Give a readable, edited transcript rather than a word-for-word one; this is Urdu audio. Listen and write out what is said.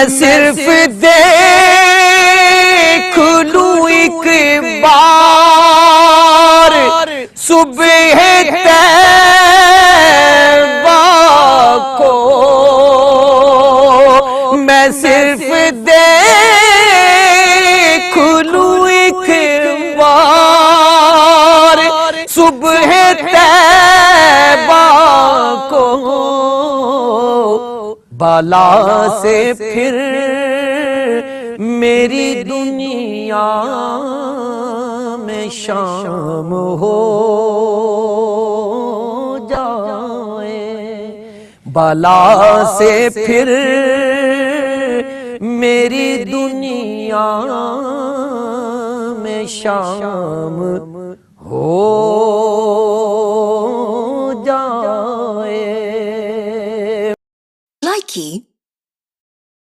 میں صرف دیکھ لوں ایک بار صبح طیبہ کو، میں صرف دیکھ لوں ایک بار صبح طیبہ کو، بالا سے پھر میری دنیا میں شام ہو جائے، بالا سے پھر میری دنیا میں شام ہو